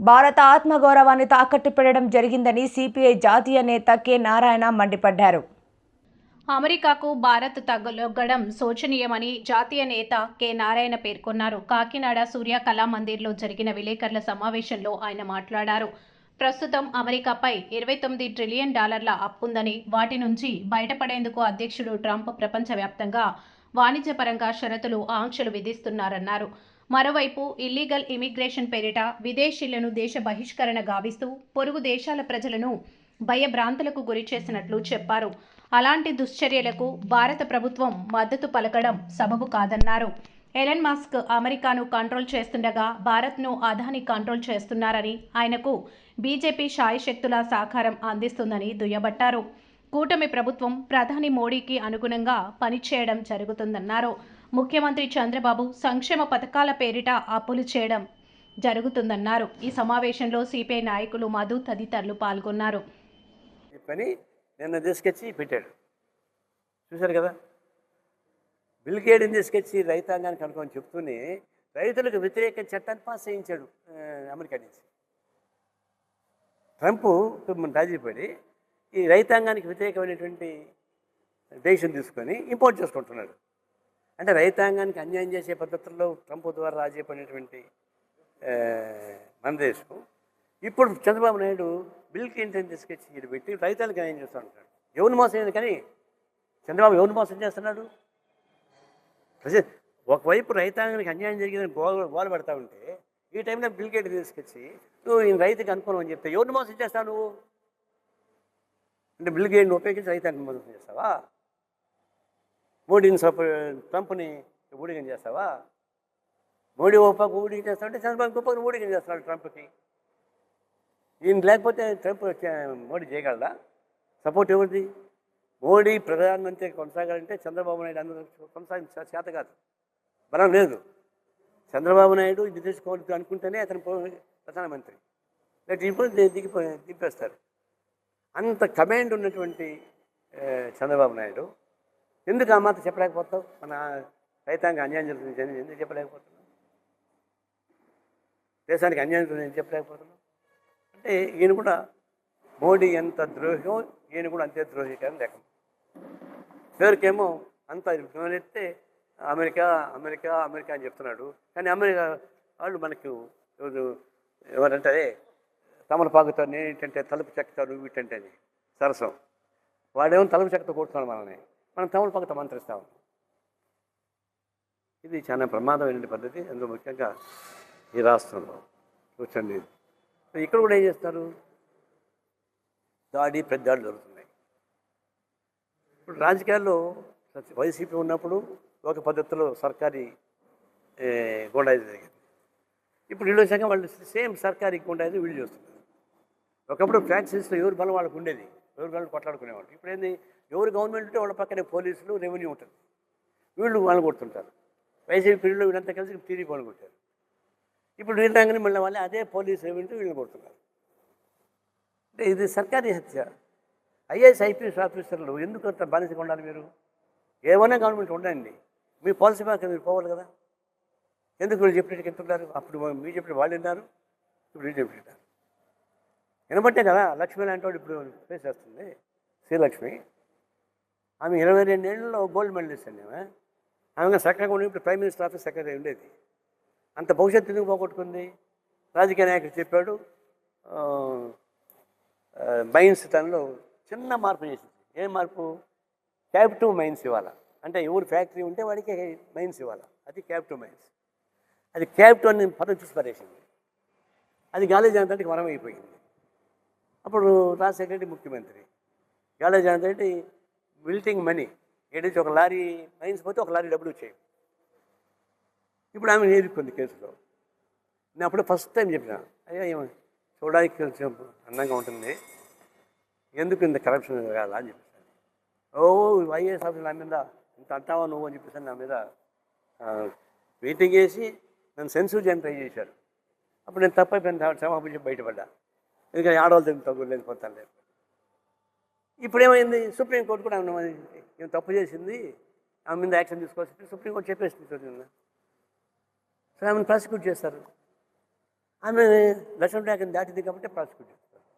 భారత ఆత్మగౌరవాన్ని తాకట్టు పెట్టడం జరిగిందని సిపిఐ జాతీయ నేత కె నారాయణ మండిపడ్డారు. అమెరికాకు భారత్ తగలొగ్గడం శోచనీయమని జాతీయ నేత కె నారాయణ పేర్కొన్నారు. కాకినాడ సూర్య కళామందిర్లో జరిగిన విలేకరుల సమావేశంలో ఆయన మాట్లాడారు. ప్రస్తుతం అమెరికాపై $29 ట్రిలియన్ అప్పుందని, వాటి నుంచి బయటపడేందుకు అధ్యక్షుడు ట్రంప్ ప్రపంచవ్యాప్తంగా వాణిజ్యపరంగా షరతులు, ఆంక్షలు విధిస్తున్నారన్నారు. మరోవైపు ఇల్లీగల్ ఇమిగ్రేషన్ పేరిట విదేశీయులను దేశ బహిష్కరణ గావిస్తూ పొరుగు దేశాల ప్రజలను భయభ్రాంతులకు గురి చేసినట్లు చెప్పారు. అలాంటి దుశ్చర్యలకు భారత ప్రభుత్వం మద్దతు పలకడం సబబు కాదన్నారు. ఎలన్ మస్క్ అమెరికాను కంట్రోల్ చేస్తుండగా భారత్ను అదానీ కంట్రోల్ చేస్తున్నారని, ఆయనకు బీజేపీ శాయశక్తుల సహకారం అందిస్తుందని దుయ్యబట్టారు. కూటమి ప్రభుత్వం ప్రధాని మోడీకి అనుగుణంగా పనిచేయడం జరుగుతుందన్నారు. ముఖ్యమంత్రి చంద్రబాబు సంక్షేమ పథకాల పేరిట అప్పులు చేయడం జరుగుతుందన్నారు. ఈ సమావేశంలో సిపిఐ నాయకులు మధు తదితరులు పాల్గొన్నారు. నిన్న తీసుకొచ్చి పెట్టాడు, చూశారు కదా. బిల్ గేట్స్ని తీసుకొచ్చి రైతాంగానికి అనుకోని చెప్తూనే రైతులకు వ్యతిరేక చట్టాన్ని పాస్ చేయించాడు అమెరికా నుంచి. ట్రంప్ రాజీపడి ఈ రైతాంగానికి వ్యతిరేకమైనటువంటి డెసిషన్ తీసుకొని ఇంపోర్ట్ చేసుకుంటున్నాడు. అంటే రైతాంగానికి అన్యాయం చేసే పద్ధతుల్లో ట్రంప్ ద్వారా రాజీపడినటువంటి మన దేశం ఇప్పుడు చంద్రబాబు నాయుడు బిల్ క్లింటన్ తీసుకొచ్చి ఇది పెట్టి రైతులకు న్యాయం చేస్తూ ఉంటాడు. ఎవరిని మోసం అయింది కానీ చంద్రబాబు ఎవరిని మోసం చేస్తున్నాడు? ఒకవైపు రైతాంగానికి అన్యాయం జరిగిందని గోల పెడతా ఉంటే ఈ టైంలో బిల్ గేట్ తీసుకొచ్చి నువ్వు ఈ రైతుకి అనుకోను అని చెప్తే ఎవరిని మోసం చేస్తావు నువ్వు? అంటే బిల్ గేట్ని ఉపయోగించి రైతాంగం మోసం చేస్తావా? మోడీని ట్రంప్ని ఊడిగం చేస్తావా? మోడీ ఒప్పకు ఊడిగం చేస్తావంటే చంద్రబాబు గొప్పగా ఊడిగం చేస్తున్నాడు ట్రంప్కి. ఈయన లేకపోతే ట్రంప్ మోడీ చేయగలరా? సపోర్ట్ ఎవరిది? మోడీ ప్రధానమంత్రి కొనసాగాలంటే చంద్రబాబు నాయుడు అందరూ కొనసాగించ చేత కాదు, బలం లేదు. చంద్రబాబు నాయుడు ఇది తీసుకోవాలి అనుకుంటేనే అతను ప్రధానమంత్రి, లేకపోతే ఇప్పుడు దింపేస్తారు. అంత కమాండ్ ఉన్నటువంటి చంద్రబాబు నాయుడు ఎందుకు ఆ మాట చెప్పలేకపోతావు? మన రైతాంగ అన్యాయం జరుగుతుంది ఎందుకు చెప్పలేకపోతున్నావు? దేశానికి అన్యాయం జరుగుతుంది చెప్పలేకపోతున్నావు? అంటే ఈయన కూడా మోడీ ఎంత ద్రోహం, ఈయన కూడా అంతే ద్రోహి కానీ లేక పేరుకేమో అంత ఎత్తే అమెరికా అమెరికా అమెరికా అని చెప్తున్నాడు. కానీ అమెరికా వాళ్ళు మనకు ఎవరంటే తమలపాకుతో నేనేంటంటే తలుపు చెక్కుతాడు వీటంటే సరసం, వాడేమో తలుపు చెక్కతో కొడుతున్నాడు మనల్ని, మనం తమలపాకుతో మంత్రిస్తాము. ఇది చాలా ప్రమాదమైన పద్ధతి. అందులో ముఖ్యంగా ఈ రాష్ట్రంలో కూర్చోండి. ఇక్కడ కూడా ఏం చేస్తారు? దాడి పెద్దాడులు జరుగుతున్నాయి. ఇప్పుడు రాజకీయాల్లో వైసీపీ ఉన్నప్పుడు ఒక పద్ధతిలో సర్కారీ గూండాయిజం జరిగింది. ఇప్పుడు వీళ్ళు వచ్చాక వాళ్ళు సేమ్ సర్కారీ గూండాయిజం వీళ్ళు చేస్తున్నారు. ఒకప్పుడు ఫ్యాక్టరీస్లో ఎవరు బలం వాళ్ళకు ఉండేది, ఎవరు బలం కొట్లాడుకునేవాళ్ళు. ఇప్పుడు ఏంది, ఎవరు గవర్నమెంట్ ఉంటే వాళ్ళ పక్కనే పోలీసులు రెవెన్యూ ఉంటుంది, వీళ్ళు వాళ్ళు కొడుతుంటారు. వైసీపీ పీరియడ్లో వీళ్ళంతా కలిసి టీడీపీ వాళ్ళు కొట్టారు. ఇప్పుడు వీళ్ళంగానే మళ్ళీ వాళ్ళే అదే పోలీసు రెవెన్యూ వీళ్ళు కొడుతున్నారు. అంటే ఇది సర్కారీ హత్య. ఐఏఎస్ ఐపీఎస్ ఆఫీసర్లు ఎందుకు అంత బానిసగా ఉండాలి? మీరు ఏమైనా గవర్నమెంట్ ఉండండి, మీ పాలసీ బాగా మీరు పోవాలి కదా. ఎందుకు వీళ్ళు చెప్పినట్టు ఎంతుంటారు? అప్పుడు మీరు చెప్పిన వాళ్ళు విన్నారు, ఇప్పుడు వీళ్ళు చెప్పినారు. వినబట్టే కదా లక్ష్మి లాంటి వాడు ఇప్పుడు ఫేస్ చేస్తుంది. శ్రీలక్ష్మి ఆమె 22 ఏళ్ళలో గోల్డ్ మెడలిస్ట్ అండి. ఆమె చక్కగా ఉండి ఇప్పుడు ప్రైమ్ మినిస్టర్ ఆఫీస్ సెక్రటరీ ఉండేది. అంత భవిష్యత్తు ఎందుకు పోగొట్టుకుంది? రాజకీయ నాయకుడు చెప్పాడు, మైన్స్ తనలో చిన్న మార్పు చేసింది. ఏం మార్పు? క్యాపిటివ్ మైన్స్ ఇవ్వాలి. అంటే ఎవరు ఫ్యాక్టరీ ఉంటే వాడికి మైన్స్ ఇవ్వాలి, అది క్యాపిటివ్ మైన్స్. అది క్యాపిటివ్ అని పదం చూసి పడేసింది. అది గాలి జనంతటికి వరం అయిపోయింది. అప్పుడు రాజశేఖర రెడ్డి ముఖ్యమంత్రి, గాలి జనంతటి బిల్టింగ్ మనీ ఏదైతే ఒక లారీ మైన్స్ పోతే ఒక లారీ డబ్బులు వచ్చాయి. ఇప్పుడు ఆమె ఎదుర్కొంది కేసులో. నేను అప్పుడు ఫస్ట్ టైం చెప్పిన, అయ్యా ఏమో చూడడానికి కొంచెం అందంగా ఉంటుంది, ఎందుకు ఇంత కరప్షన్ కాదా అని చెప్పేసి. ఓ ఐఏఎస్ ఆఫీసర్ నా మీద ఇంత అంటావా నువ్వు అని చెప్పేసి నా మీద మీటింగ్ చేసి నన్ను సెన్సూర్ చేయని ట్రై చేశారు. అప్పుడు నేను తప్పైపోయిన క్షమాపణ చెప్పి బయటపడ్డా. ఎందుకంటే ఆడవాళ్ళు తిరిగి తగ్గులేదు పోతాను లేదు. ఇప్పుడు ఏమైంది, సుప్రీంకోర్టు కూడా ఏం తప్పు చేసింది, ఆమె మీద యాక్షన్ తీసుకోవాల్సి సుప్రీంకోర్టు చెప్పేసింది. సో ఆమెను ప్రాసిక్యూట్ చేస్తారు. ఆమె లక్ష్మణ్ రేఖను దాటింది కాబట్టి ప్రాసిక్యూట్